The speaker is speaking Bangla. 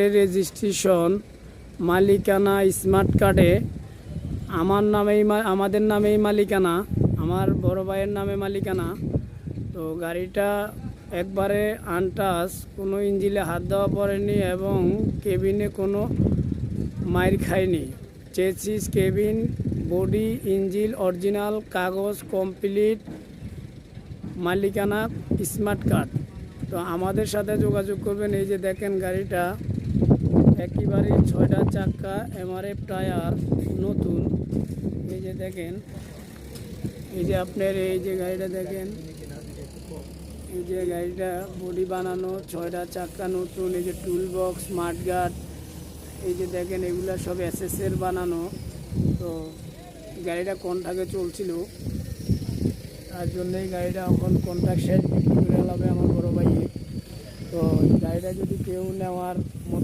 রেজিস্ট্রেশন মালিকানা স্মার্ট কার্ডে আমাদের নামেই মালিকানা, আমার বড় ভাইয়ের নামে মালিকানা। তো গাড়িটা একবারে আনটাচ, কোনো ইঞ্জিনে হাত দেওয়া পড়েনি এবং কেবিনে কোনো মাইর খায়নি। Chassis, cabin, body, engine original, কাগজ কমপ্লিট, মালিকানা স্মার্ট কার্ড। তো আমাদের সাথে যোগাযোগ করবেন। এই যে দেখেন গাড়িটা একেবারে 6টা চাকা, এমআরএফ টায়ার নতুন। এই যে দেখেন, এই যে আপনার এই যে গাড়িটা দেখেন, এই যে গাড়িটা বডি বানানো, 6টা চাকা নতুন। এই যে টুল বক্স, স্মার্ট গার্ড, এই যে দেখেন এগুলা সব এসএসএর বানানো। তো গাড়িটা কন্ট্রাক্টে চলছিল, তার জন্যই গাড়িটা এখন কন্ট্রাক্ট শেষ, বিক্রি করে হবে আমার বড় ভাইয়ে। তো গাড়িটা যদি কেউ নেওয়ার মতো